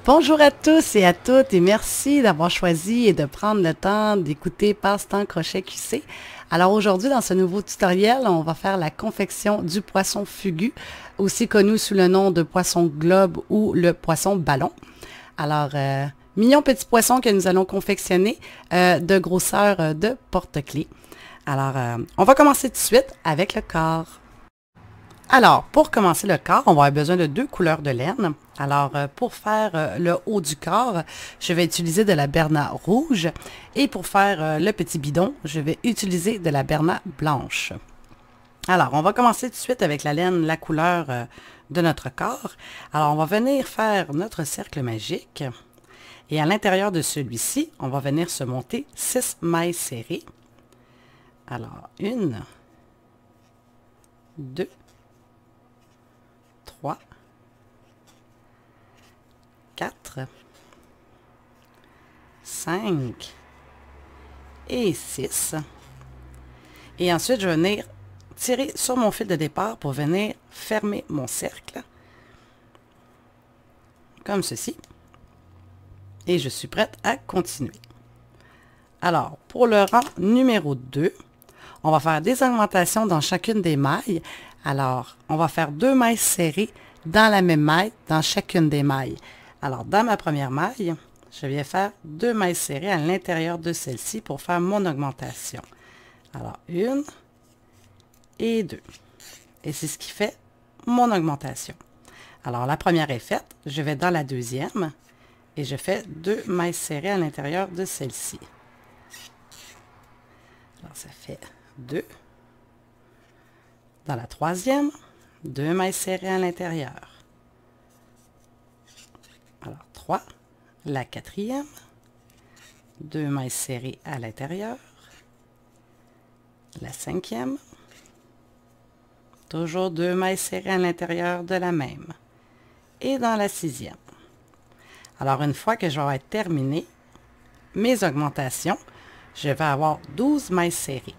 Bonjour à tous et à toutes et merci d'avoir choisi et de prendre le temps d'écouter Passe-temps Crochet QC. Alors aujourd'hui, dans ce nouveau tutoriel, on va faire la confection du poisson fugu, aussi connu sous le nom de poisson globe ou le poisson ballon. Alors, mignon petit poisson que nous allons confectionner de grosseur de porte-clés. Alors, on va commencer tout de suite avec le corps. Alors, pour commencer le corps, on va avoir besoin de deux couleurs de laine. Alors, pour faire le haut du corps, je vais utiliser de la Bernat rouge. Et pour faire le petit bidon, je vais utiliser de la Bernat blanche. Alors, on va commencer tout de suite avec la laine, la couleur de notre corps. Alors, on va venir faire notre cercle magique. Et à l'intérieur de celui-ci, on va venir se monter 6 mailles serrées. Alors, 1, 2, 3, 4, 5 et 6. Et ensuite, je vais venir tirer sur mon fil de départ pour venir fermer mon cercle. Comme ceci. Et je suis prête à continuer. Alors, pour le rang numéro 2, on va faire des augmentations dans chacune des mailles. Alors, on va faire 2 mailles serrées dans la même maille, dans chacune des mailles. Alors, dans ma première maille, je viens faire 2 mailles serrées à l'intérieur de celle-ci pour faire mon augmentation. Alors, 1 et 2. Et c'est ce qui fait mon augmentation. Alors, la première est faite. Je vais dans la deuxième et je fais 2 mailles serrées à l'intérieur de celle-ci. Alors, ça fait 2. Dans la troisième, 2 mailles serrées à l'intérieur. Alors, 3. La quatrième, 2 mailles serrées à l'intérieur. La cinquième, toujours 2 mailles serrées à l'intérieur de la même. Et dans la sixième. Alors, une fois que je vais avoir terminé mes augmentations, je vais avoir 12 mailles serrées.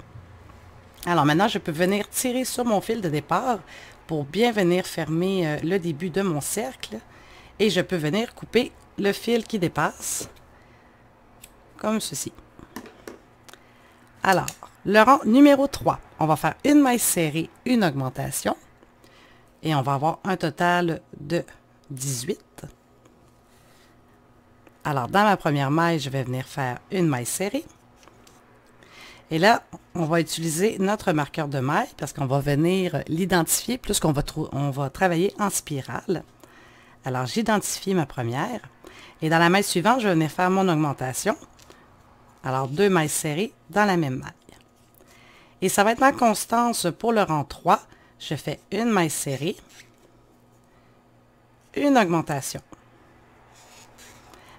Alors maintenant, je peux venir tirer sur mon fil de départ pour bien venir fermer le début de mon cercle. Et je peux venir couper le fil qui dépasse, comme ceci. Alors, le rang numéro 3, on va faire une maille serrée, une augmentation. Et on va avoir un total de 18. Alors, dans ma première maille, je vais venir faire une maille serrée. Et là, on va utiliser notre marqueur de maille parce qu'on va venir l'identifier puisqu'on va travailler en spirale. Alors, j'identifie ma première. Et dans la maille suivante, je vais venir faire mon augmentation. Alors, 2 mailles serrées dans la même maille. Et ça va être ma constance pour le rang 3. Je fais une maille serrée, une augmentation.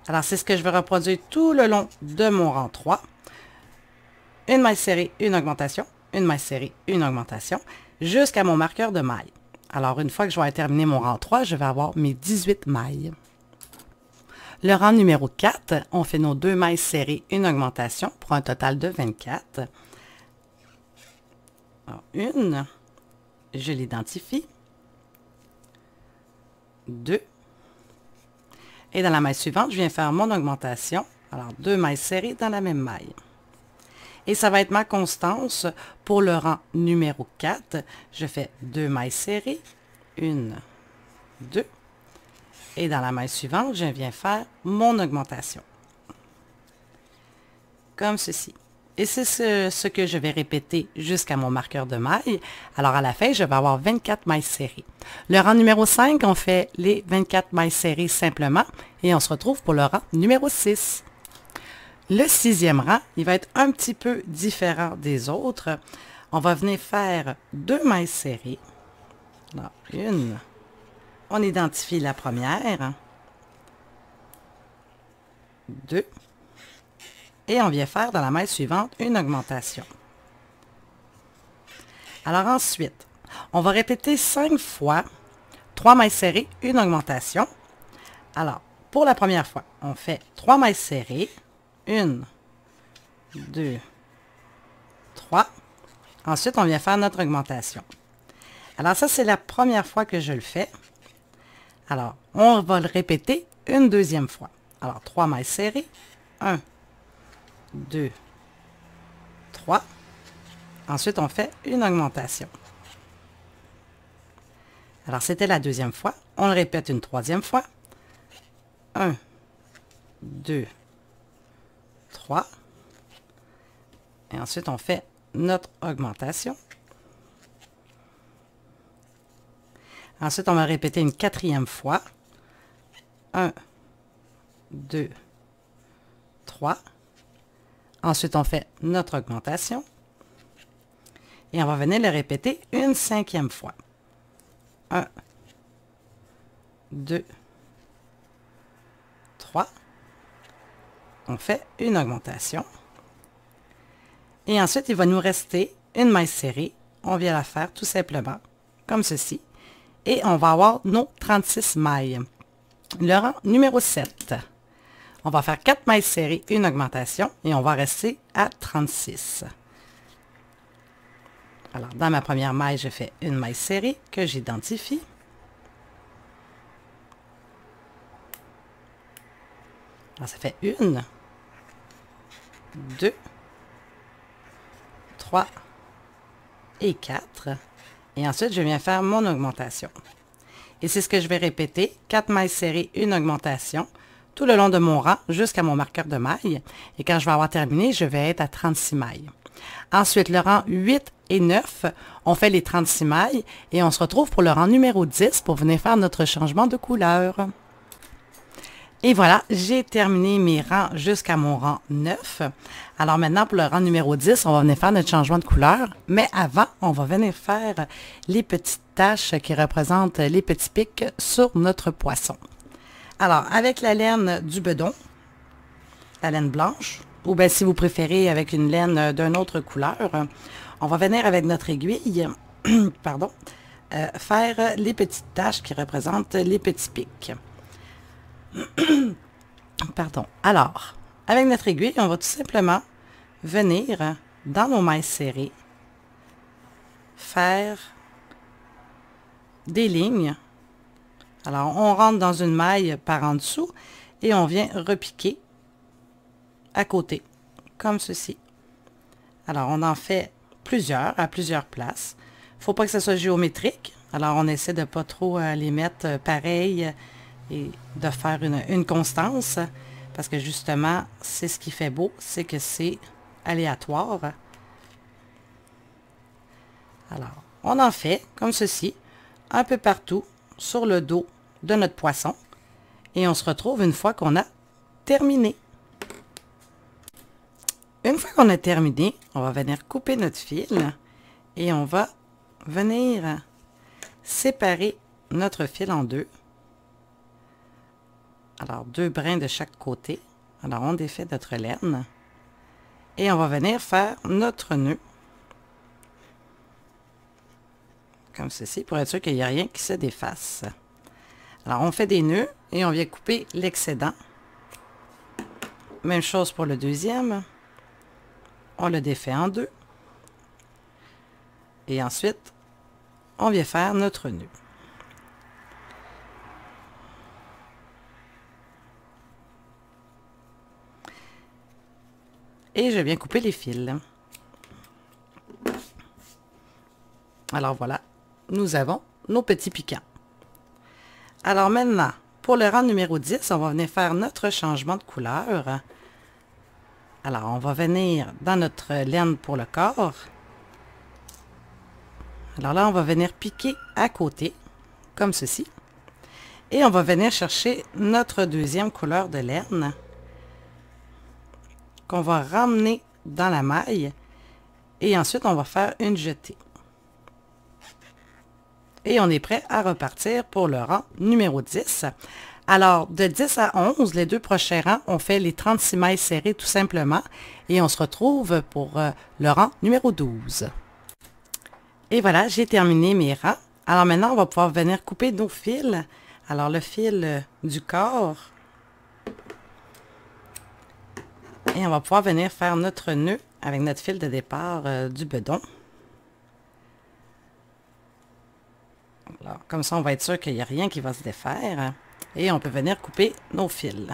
Alors, c'est ce que je vais reproduire tout le long de mon rang 3. Une maille serrée, une augmentation, une maille serrée, une augmentation, jusqu'à mon marqueur de maille. Alors, une fois que je vais avoir terminé mon rang 3, je vais avoir mes 18 mailles. Le rang numéro 4, on fait nos 2 mailles serrées, une augmentation, pour un total de 24. Alors, une, je l'identifie. 2. Et dans la maille suivante, je viens faire mon augmentation. Alors, 2 mailles serrées dans la même maille. Et ça va être ma constance pour le rang numéro 4. Je fais 2 mailles serrées, 1, 2. Et dans la maille suivante, je viens faire mon augmentation. Comme ceci. Et c'est ce que je vais répéter jusqu'à mon marqueur de maille. Alors à la fin, je vais avoir 24 mailles serrées. Le rang numéro 5, on fait les 24 mailles serrées simplement. Et on se retrouve pour le rang numéro 6. Le 6e rang, il va être un petit peu différent des autres. On va venir faire 2 mailles serrées. Alors, une. On identifie la première. 2. Et on vient faire dans la maille suivante une augmentation. Alors ensuite, on va répéter 5 fois 3 mailles serrées, une augmentation. Alors, pour la première fois, on fait 3 mailles serrées. 1, 2, 3. Ensuite, on vient faire notre augmentation. Alors ça, c'est la première fois que je le fais. Alors, on va le répéter une deuxième fois. Alors, 3 mailles serrées. 1, 2, 3. Ensuite, on fait une augmentation. Alors, c'était la deuxième fois. On le répète une troisième fois. 1, 2, 3. Et ensuite, on fait notre augmentation. Ensuite, on va répéter une quatrième fois. 1, 2, 3. Ensuite, on fait notre augmentation. Et on va venir le répéter une cinquième fois. 1, 2, 3. On fait une augmentation. Et ensuite, il va nous rester une maille serrée. On vient la faire tout simplement comme ceci. Et on va avoir nos 36 mailles. Le rang numéro 7. On va faire 4 mailles serrées, une augmentation, et on va rester à 36. Alors, dans ma première maille, je fais une maille serrée que j'identifie. Alors, ça fait 1, 2, 3 et 4. Et ensuite, je viens faire mon augmentation. Et c'est ce que je vais répéter, 4 mailles serrées, une augmentation, tout le long de mon rang jusqu'à mon marqueur de mailles. Et quand je vais avoir terminé, je vais être à 36 mailles. Ensuite, le rang 8 et 9, on fait les 36 mailles et on se retrouve pour le rang numéro 10 pour venir faire notre changement de couleur. Et voilà, j'ai terminé mes rangs jusqu'à mon rang 9. Alors maintenant, pour le rang numéro 10, on va venir faire notre changement de couleur. Mais avant, on va venir faire les petites taches qui représentent les petits pics sur notre poisson. Alors, avec la laine du bedon, la laine blanche, ou bien si vous préférez avec une laine d'une autre couleur, on va venir avec notre aiguille, pardon, faire les petites taches qui représentent les petits pics. Pardon. Alors, avec notre aiguille, on va tout simplement venir dans nos mailles serrées, faire des lignes. Alors, on rentre dans une maille par en dessous et on vient repiquer à côté, comme ceci. Alors, on en fait plusieurs, à plusieurs places. Il ne faut pas que ce soit géométrique. Alors, on essaie de ne pas trop les mettre pareil et de faire une constance, parce que justement, c'est ce qui fait beau, c'est que c'est aléatoire. Alors, on en fait comme ceci, un peu partout sur le dos de notre poisson, et on se retrouve une fois qu'on a terminé. Une fois qu'on a terminé, on va venir couper notre fil, et on va venir séparer notre fil en deux. Alors, 2 brins de chaque côté. Alors, on défait notre laine. Et on va venir faire notre nœud. Comme ceci, pour être sûr qu'il n'y a rien qui se défasse. Alors, on fait des nœuds et on vient couper l'excédent. Même chose pour le deuxième. On le défait en deux. Et ensuite, on vient faire notre nœud. Et je viens couper les fils. Alors voilà, nous avons nos petits piquants. Alors maintenant, pour le rang numéro 10, on va venir faire notre changement de couleur. Alors, on va venir dans notre laine pour le corps. Alors là, on va venir piquer à côté, comme ceci. Et on va venir chercher notre deuxième couleur de laine, qu'on va ramener dans la maille, et ensuite on va faire une jetée. Et on est prêt à repartir pour le rang numéro 10. Alors, de 10 à 11, les deux prochains rangs, on fait les 36 mailles serrées tout simplement, et on se retrouve pour le rang numéro 12. Et voilà, j'ai terminé mes rangs. Alors maintenant, on va pouvoir venir couper nos fils. Alors, le fil du corps, et on va pouvoir venir faire notre nœud avec notre fil de départ du bedon. Alors, comme ça, on va être sûr qu'il n'y a rien qui va se défaire. Et on peut venir couper nos fils.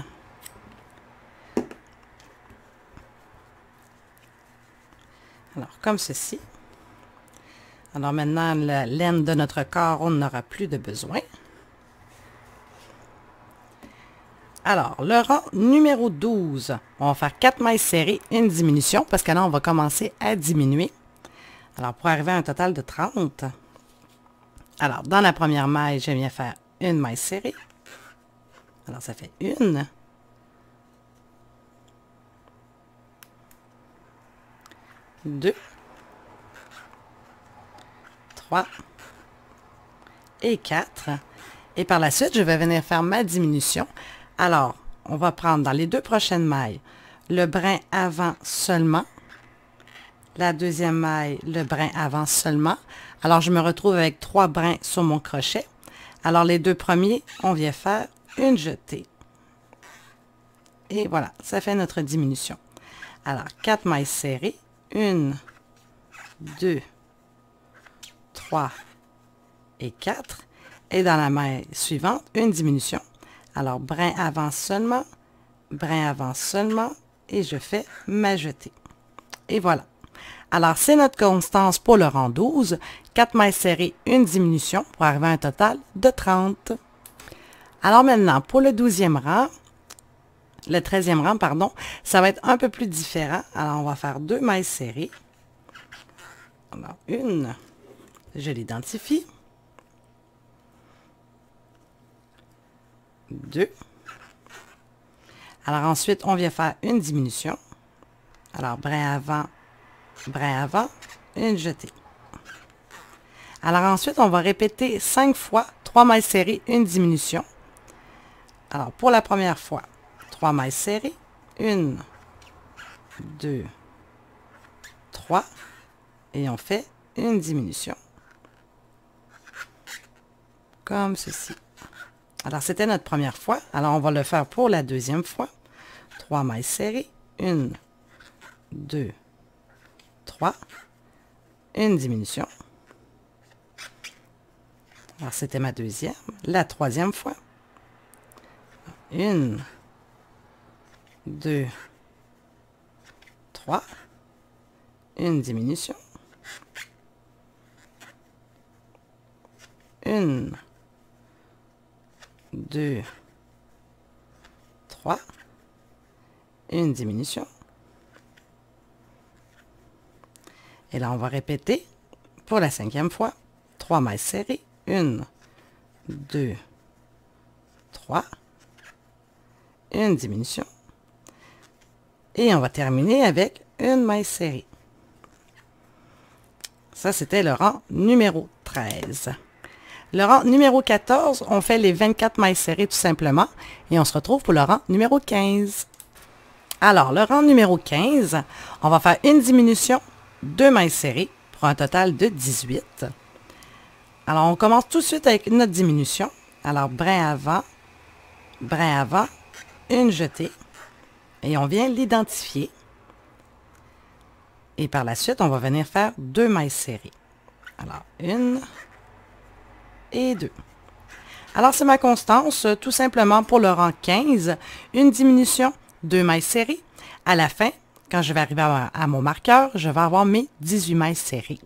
Alors, comme ceci. Alors maintenant, la laine de notre corps, on n'aura plus de besoin. Alors, le rang numéro 12, on va faire 4 mailles serrées, une diminution, parce que là, on va commencer à diminuer. Alors, pour arriver à un total de 30. Alors, dans la première maille, je viens faire une maille serrée. Alors, ça fait une. Deux. 3 et 4. Et par la suite, je vais venir faire ma diminution. Alors, on va prendre dans les deux prochaines mailles le brin avant seulement. La deuxième maille, le brin avant seulement. Alors, je me retrouve avec 3 brins sur mon crochet. Alors, les deux premiers, on vient faire une jetée. Et voilà, ça fait notre diminution. Alors, 4 mailles serrées. 1, 2, 3 et 4. Et dans la maille suivante, une diminution. Alors, brin avant seulement, et je fais ma jetée. Et voilà. Alors, c'est notre constance pour le rang 12. 4 mailles serrées, une diminution pour arriver à un total de 30. Alors maintenant, pour le 12e rang, le 13e rang, pardon, ça va être un peu plus différent. Alors, on va faire 2 mailles serrées. Alors, une, je l'identifie. 2. Alors ensuite, on vient faire une diminution. Alors, brin avant, une jetée. Alors ensuite, on va répéter 5 fois 3 mailles serrées, une diminution. Alors, pour la première fois, 3 mailles serrées, 1, 2, 3, et on fait une diminution. Comme ceci. Alors, c'était notre première fois. Alors, on va le faire pour la deuxième fois. 3 mailles serrées. 1, 2, 3. Une diminution. Alors, c'était ma deuxième. La troisième fois. 1, 2, 3. Une diminution. 1, 2, 3, une diminution. Et là, on va répéter pour la 5e fois. 3 mailles serrées. 1, 2, 3, une diminution. Et on va terminer avec une maille serrée. Ça, c'était le rang numéro 13. Le rang numéro 14, on fait les 24 mailles serrées tout simplement. Et on se retrouve pour le rang numéro 15. Alors, le rang numéro 15, on va faire une diminution, 2 mailles serrées pour un total de 18. Alors, on commence tout de suite avec notre diminution. Alors, brin avant, une jetée. Et on vient l'identifier. Et par la suite, on va venir faire 2 mailles serrées. Alors, 1 et 2. Alors, c'est ma constance, tout simplement pour le rang 15, une diminution, 2 mailles serrées. À la fin, quand je vais arriver à mon marqueur, je vais avoir mes 18 mailles serrées.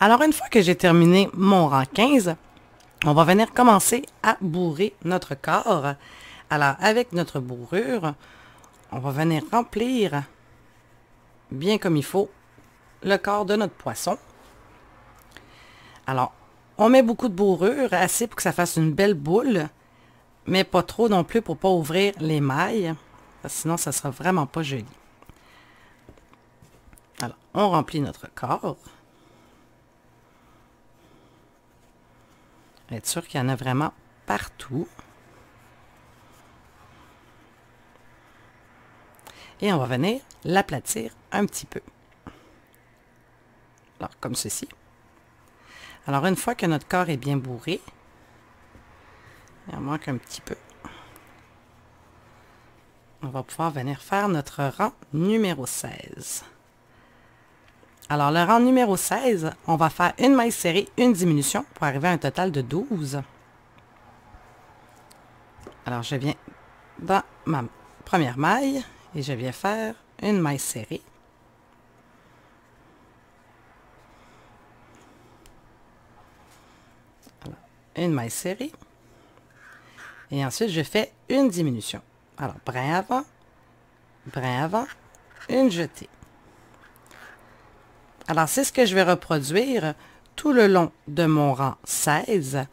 Alors, une fois que j'ai terminé mon rang 15, on va venir commencer à bourrer notre corps. Alors, avec notre bourrure, on va venir remplir bien comme il faut le corps de notre poisson. Alors, on met beaucoup de bourrure, assez pour que ça fasse une belle boule, mais pas trop non plus pour ne pas ouvrir les mailles, parce que sinon ça ne sera vraiment pas joli. Alors, on remplit notre corps. Être sûr qu'il y en a vraiment partout. Et on va venir l'aplatir un petit peu. Alors, comme ceci. Alors, une fois que notre corps est bien bourré, il en manque un petit peu, on va pouvoir venir faire notre rang numéro 16. Alors, le rang numéro 16, on va faire une maille serrée, une diminution pour arriver à un total de 12. Alors, je viens dans ma première maille et je viens faire une maille serrée. Alors, une maille serrée. Et ensuite, je fais une diminution. Alors, brin avant, une jetée. Alors, c'est ce que je vais reproduire tout le long de mon rang 16.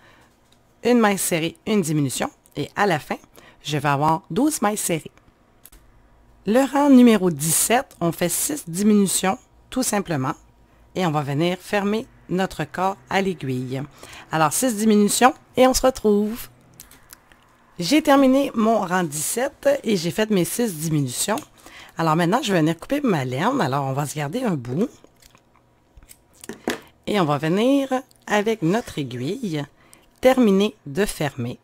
Une maille serrée, une diminution. Et à la fin, je vais avoir 12 mailles serrées. Le rang numéro 17, on fait 6 diminutions, tout simplement. Et on va venir fermer notre corps à l'aiguille. Alors, 6 diminutions et on se retrouve. J'ai terminé mon rang 17 et j'ai fait mes 6 diminutions. Alors maintenant, je vais venir couper ma laine. Alors, on va se garder un bout. Et on va venir, avec notre aiguille, terminer de fermer.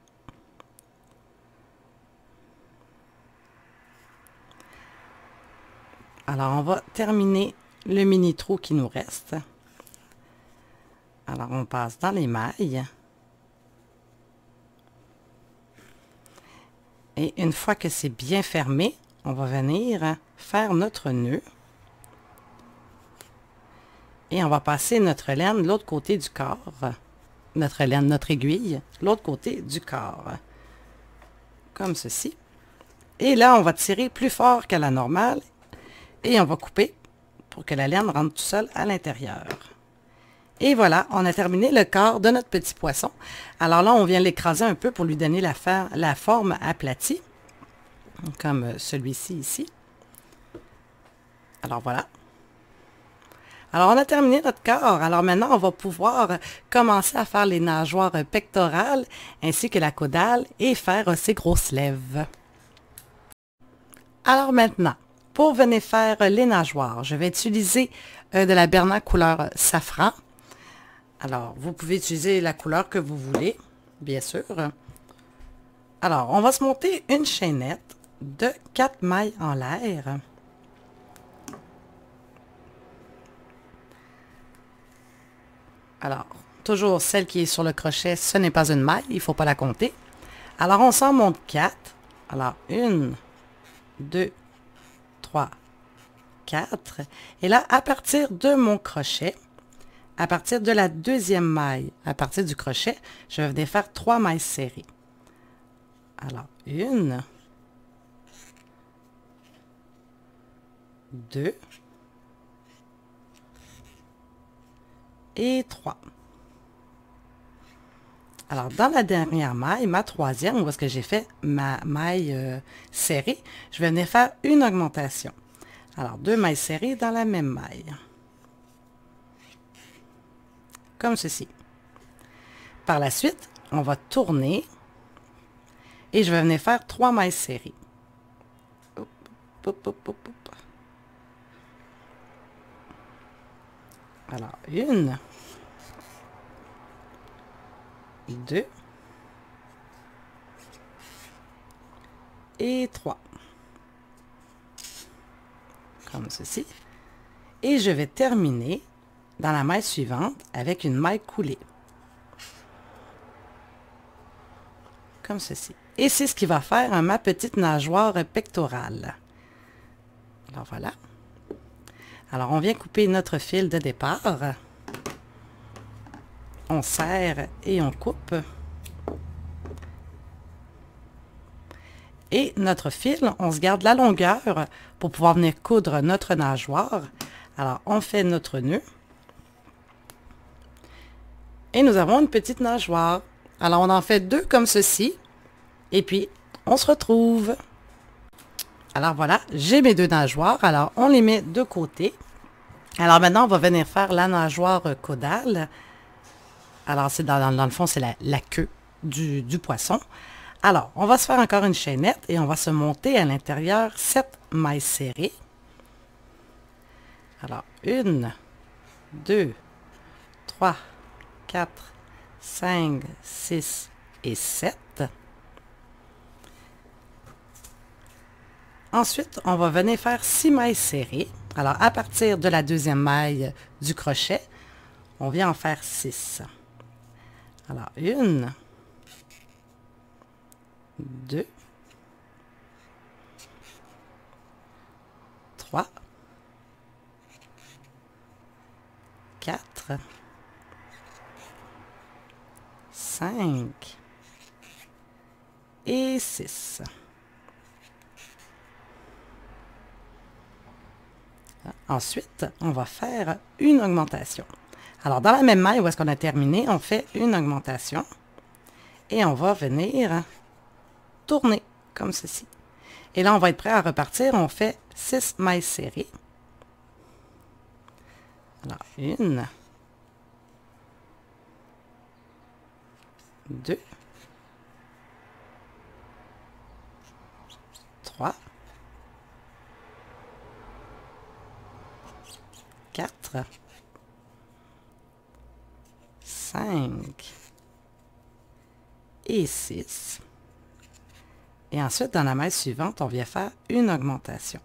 Alors, on va terminer le mini trou qui nous reste. Alors, on passe dans les mailles. Et une fois que c'est bien fermé, on va venir faire notre nœud. Et on va passer notre laine de l'autre côté du corps. Notre laine, notre aiguille, l'autre côté du corps. Comme ceci. Et là, on va tirer plus fort qu'à la normale. Et on va couper pour que la laine rentre tout seul à l'intérieur. Et voilà, on a terminé le corps de notre petit poisson. Alors là, on vient l'écraser un peu pour lui donner la forme aplatie. Comme celui-ci ici. Alors voilà. Alors, on a terminé notre corps. Alors maintenant, on va pouvoir commencer à faire les nageoires pectorales ainsi que la caudale et faire ses grosses lèvres. Alors maintenant, pour venir faire les nageoires, je vais utiliser de la Bernard couleur safran. Alors, vous pouvez utiliser la couleur que vous voulez, bien sûr. Alors, on va se monter une chaînette de 4 mailles en l'air. Alors, toujours celle qui est sur le crochet, ce n'est pas une maille, il ne faut pas la compter. Alors, on s'en monte 4. Alors, 1, 2, 3, 4. Et là, à partir de mon crochet, à partir de la deuxième maille, à partir du crochet, je vais venir faire 3 mailles serrées. Alors, 1, 2, et 3. Alors, dans la dernière maille, ma troisième, où est-ce que j'ai fait ma maille serrée, je vais venir faire une augmentation. Alors, 2 mailles serrées dans la même maille. Comme ceci. Par la suite, on va tourner et je vais venir faire 3 mailles serrées. Hop, hop, hop, hop, hop. Alors, 1, 2 et 3. Comme ceci. Et je vais terminer dans la maille suivante avec une maille coulée. Comme ceci. Et c'est ce qui va faire ma petite nageoire pectorale. Alors voilà. Alors on vient couper notre fil de départ. On serre et on coupe. Et notre fil, on se garde la longueur pour pouvoir venir coudre notre nageoire. Alors, on fait notre nœud. Et nous avons une petite nageoire. Alors, on en fait 2 comme ceci. Et puis, on se retrouve. Alors, voilà, j'ai mes 2 nageoires. Alors, on les met de côté. Alors, maintenant, on va venir faire la nageoire caudale. Alors, c'est dans le fond, c'est la queue du poisson. Alors, on va se faire encore une chaînette et on va se monter à l'intérieur 7 mailles serrées. Alors, 1, 2, 3, 4, 5, 6 et 7. Ensuite, on va venir faire 6 mailles serrées. Alors, à partir de la deuxième maille du crochet, on vient en faire 6. Alors, 1, 2, 3, 4, 5 et 6. Ensuite, on va faire une augmentation. Alors, dans la même maille où est-ce qu'on a terminé, on fait une augmentation et on va venir tourner comme ceci. Et là, on va être prêt à repartir. On fait 6 mailles serrées. Alors, 1, 2, 3, 4, 5 et 6. Et ensuite, dans la maille suivante, on vient faire une augmentation.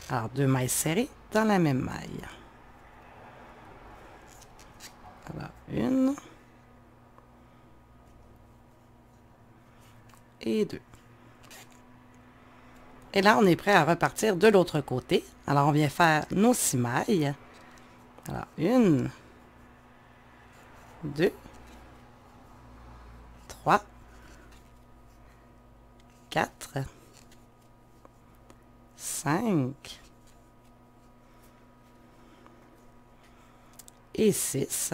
Alors, 2 mailles serrées dans la même maille. Alors, 1 et 2. Et là, on est prêt à repartir de l'autre côté. Alors, on vient faire nos 6 mailles. Alors, 1, 2, 3, 4, 5 et 6.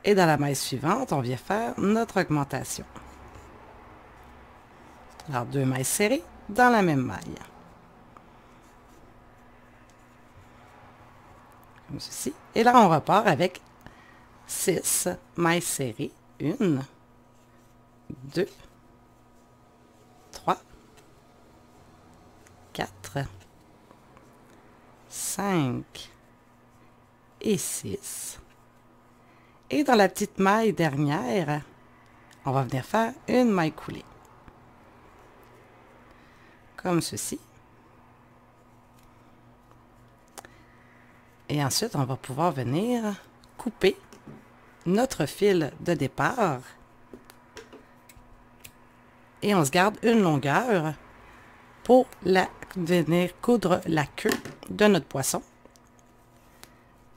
Et dans la maille suivante, on vient faire notre augmentation. Alors, 2 mailles serrées dans la même maille. Comme ceci. Et là, on repart avec 6 mailles serrées. 1, 2, 3, 4, 5 et 6. Et dans la petite maille dernière, on va venir faire une maille coulée. Comme ceci. Et ensuite, on va pouvoir venir couper notre fil de départ. Et on se garde une longueur pour venir coudre la queue de notre poisson.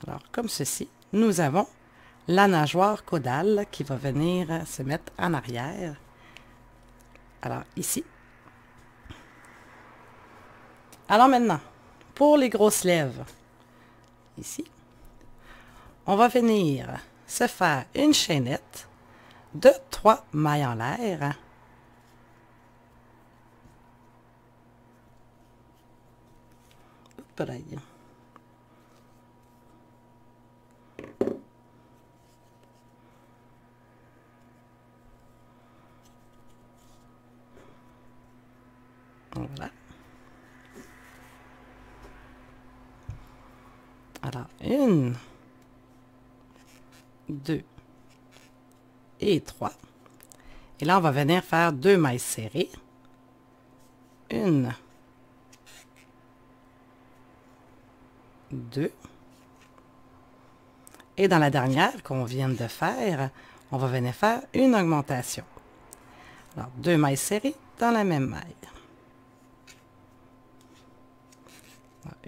Alors, comme ceci, nous avons la nageoire caudale qui va venir se mettre en arrière. Alors, ici. Alors maintenant, pour les grosses lèvres, ici, on va venir se faire une chaînette de 3 mailles en l'air. Voilà. Alors, 1, 2 et 3. Et là, on va venir faire 2 mailles serrées. 1, 2. Et dans la dernière qu'on vient de faire, on va venir faire une augmentation. Alors, 2 mailles serrées dans la même maille.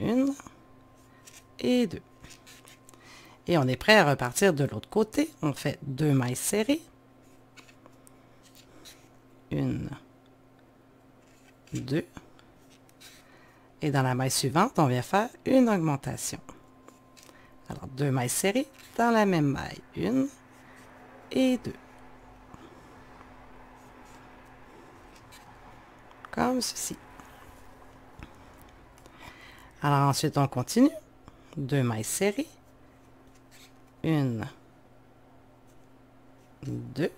1 et 2. Et on est prêt à repartir de l'autre côté. On fait 2 mailles serrées. 1, 2. Et dans la maille suivante, on vient faire une augmentation. Alors, 2 mailles serrées dans la même maille. 1 et 2. Comme ceci. Alors, ensuite, on continue. 2 mailles serrées. 1, 2.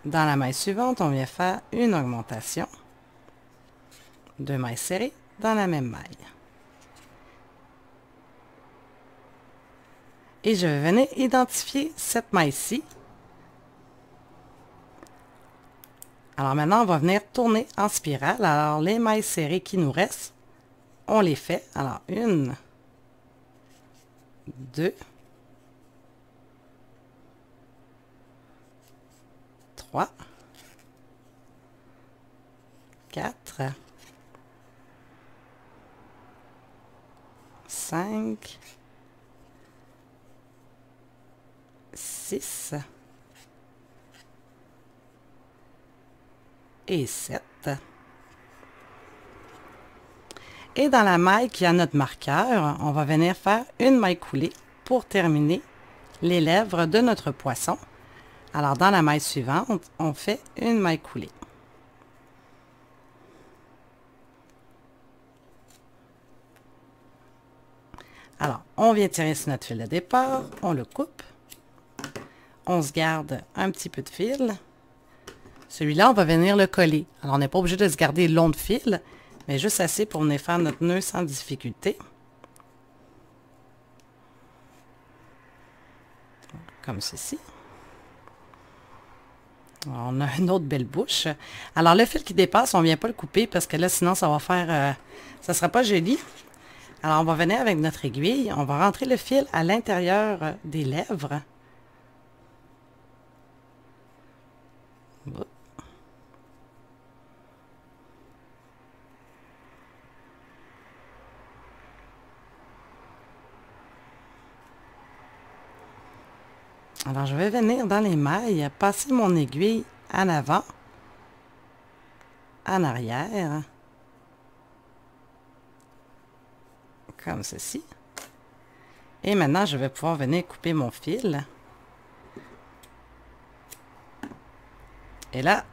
Dans la maille suivante, on vient faire une augmentation. 2 mailles serrées dans la même maille. Et je vais venir identifier cette maille-ci. Alors maintenant, on va venir tourner en spirale. Alors, les mailles serrées qui nous restent, on les fait. Alors, 1, 2, 3, 4, 5, 6 et 7. Et dans la maille qui a notre marqueur, on va venir faire une maille coulée pour terminer les lèvres de notre poisson. Alors, dans la maille suivante, on fait une maille coulée. Alors, on vient tirer sur notre fil de départ, on le coupe, on se garde un petit peu de fil. Celui-là, on va venir le coller. Alors, on n'est pas obligé de se garder long de fil, mais juste assez pour venir faire notre nœud sans difficulté. Comme ceci. On a une autre belle bouche. Alors, le fil qui dépasse, on ne vient pas le couper parce que là, sinon, ça va faire... ça ne sera pas joli. Alors, on va venir avec notre aiguille. On va rentrer le fil à l'intérieur des lèvres. Alors, je vais venir dans les mailles, passer mon aiguille en avant, en arrière, comme ceci. Et maintenant, je vais pouvoir venir couper mon fil. Et là,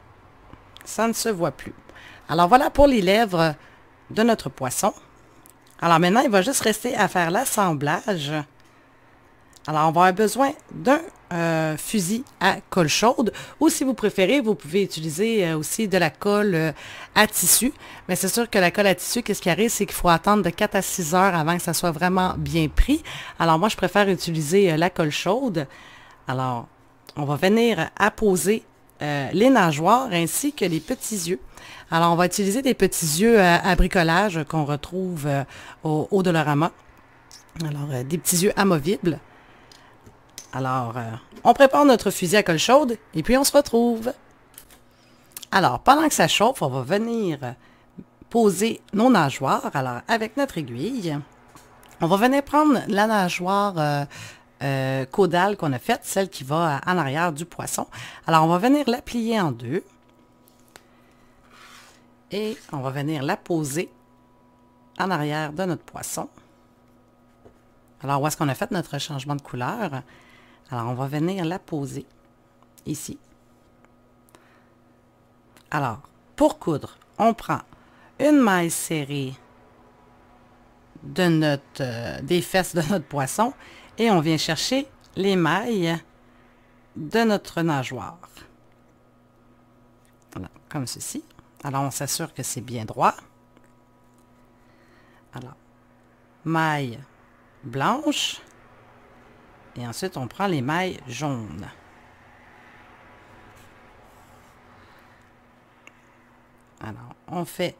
ça ne se voit plus. Alors, voilà pour les lèvres de notre poisson. Alors, maintenant, il va juste rester à faire l'assemblage. Alors, on va avoir besoin d'un fusil à colle chaude, ou si vous préférez, vous pouvez utiliser aussi de la colle à tissu. Mais c'est sûr que la colle à tissu, qu'est-ce qui arrive, c'est qu'il faut attendre de 4 à 6 heures avant que ça soit vraiment bien pris. Alors, moi, je préfère utiliser la colle chaude. Alors, on va venir apposer les nageoires ainsi que les petits yeux. Alors, on va utiliser des petits yeux à bricolage qu'on retrouve au Dollarama. Alors, des petits yeux amovibles. Alors, on prépare notre fusil à colle chaude et puis on se retrouve. Alors, pendant que ça chauffe, on va venir poser nos nageoires. Alors, avec notre aiguille, on va venir prendre la nageoire caudale qu'on a faite, celle qui va en arrière du poisson. Alors, on va venir la plier en deux. Et on va venir la poser en arrière de notre poisson. Alors, où est-ce qu'on a fait notre changement de couleur? Alors, on va venir la poser ici. Alors, pour coudre, on prend une maille serrée de des fesses de notre poisson et on vient chercher les mailles de notre nageoire. Voilà, comme ceci. Alors, on s'assure que c'est bien droit. Alors, maille blanche. Et ensuite, on prend les mailles jaunes. Alors, on fait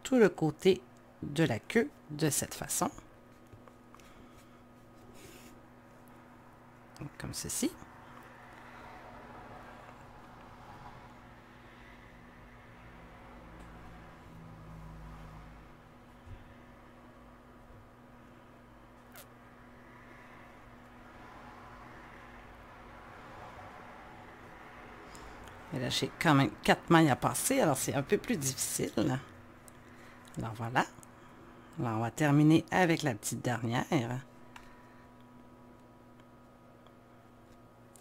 tout le côté de la queue de cette façon. Comme ceci. Et là, j'ai quand même 4 mailles à passer, alors c'est un peu plus difficile. Alors voilà. Alors, on va terminer avec la petite dernière.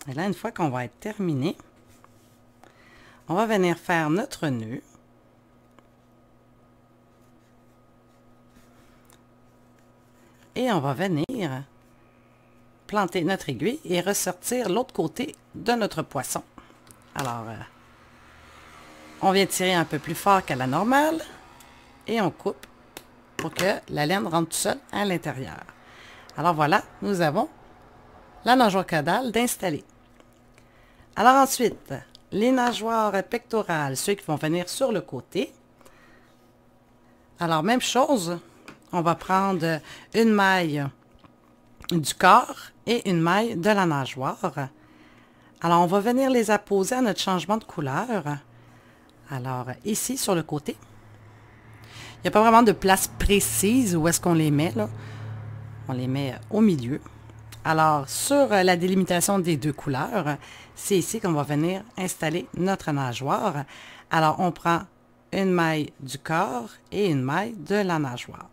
Et là, une fois qu'on va être terminé, on va venir faire notre nœud. Et on va venir planter notre aiguille et ressortir l'autre côté de notre poisson. Alors, on vient tirer un peu plus fort qu'à la normale et on coupe pour que la laine rentre tout seul à l'intérieur. Alors voilà, nous avons la nageoire caudale d'installer. Alors ensuite, les nageoires pectorales, ceux qui vont venir sur le côté. Alors même chose, on va prendre une maille du corps et une maille de la nageoire. Alors, on va venir les apposer à notre changement de couleur. Alors, ici, sur le côté. Il n'y a pas vraiment de place précise où est-ce qu'on les met, là. On les met au milieu. Alors, sur la délimitation des deux couleurs, c'est ici qu'on va venir installer notre nageoire. Alors, on prend une maille du corps et une maille de la nageoire.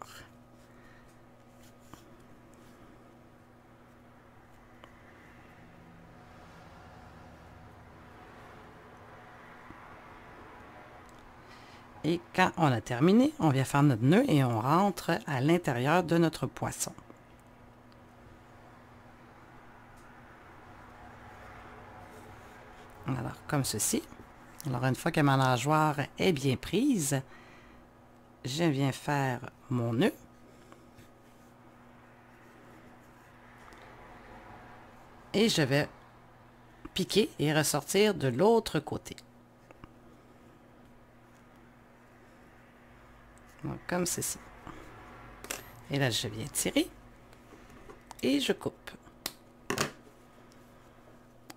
Et quand on a terminé, on vient faire notre nœud et on rentre à l'intérieur de notre poisson. Alors, comme ceci. Alors, une fois que ma nageoire est bien prise, je viens faire mon nœud. Et je vais piquer et ressortir de l'autre côté. Donc, comme ceci. Et là, je viens tirer et je coupe.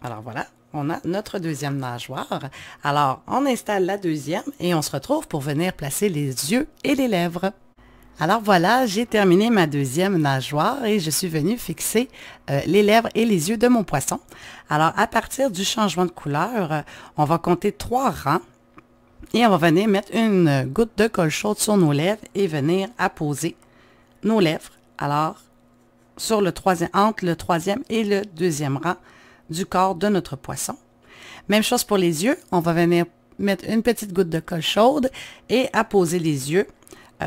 Alors voilà, on a notre deuxième nageoire. Alors, on installe la deuxième et on se retrouve pour venir placer les yeux et les lèvres. Alors voilà, j'ai terminé ma deuxième nageoire et je suis venue fixer les lèvres et les yeux de mon poisson. Alors, à partir du changement de couleur, on va compter 3 rangs et on va venir mettre une goutte de colle chaude sur nos lèvres et venir apposer nos lèvres. Alors, sur le entre le troisième et le deuxième rang du corps de notre poisson. Même chose pour les yeux, on va venir mettre une petite goutte de colle chaude et apposer les yeux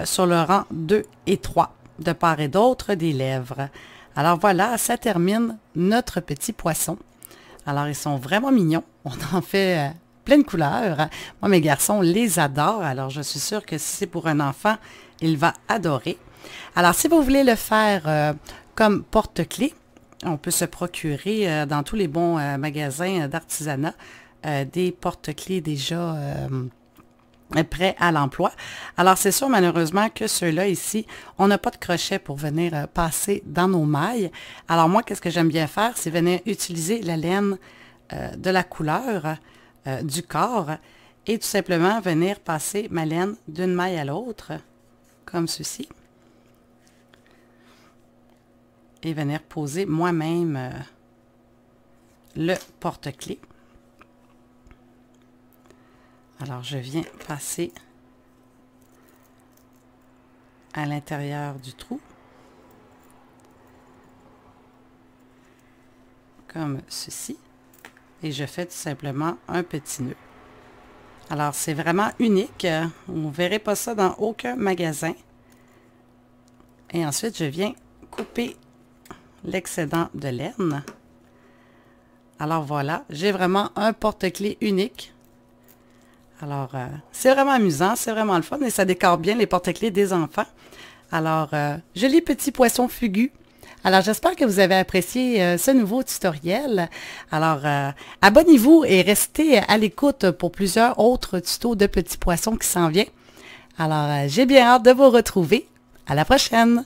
sur le rang 2 et 3, de part et d'autre des lèvres. Alors voilà, ça termine notre petit poisson. Alors ils sont vraiment mignons, on en fait plein de couleurs. Moi, mes garçons les adorent, alors je suis sûre que si c'est pour un enfant, il va adorer. Alors si vous voulez le faire comme porte-clés, on peut se procurer dans tous les bons magasins d'artisanat des porte-clés déjà prêts à l'emploi. Alors, c'est sûr, malheureusement, que ceux-là ici, on n'a pas de crochet pour venir passer dans nos mailles. Alors, moi, qu'est-ce que j'aime bien faire? C'est venir utiliser la laine de la couleur du corps et tout simplement venir passer ma laine d'une maille à l'autre, comme ceci. Et venir poser moi-même le porte-clés. Alors, je viens passer à l'intérieur du trou, comme ceci, et je fais tout simplement un petit nœud. Alors, c'est vraiment unique. Vous ne verrez pas ça dans aucun magasin. Et ensuite, je viens couper l'excédent de laine. Alors voilà, j'ai vraiment un porte-clés unique. Alors, c'est vraiment amusant, c'est vraiment le fun et ça décore bien les porte-clés des enfants. Alors, joli petit poisson fugu. Alors, j'espère que vous avez apprécié ce nouveau tutoriel. Alors, abonnez-vous et restez à l'écoute pour plusieurs autres tutos de petits poissons qui s'en viennent. Alors, j'ai bien hâte de vous retrouver. À la prochaine!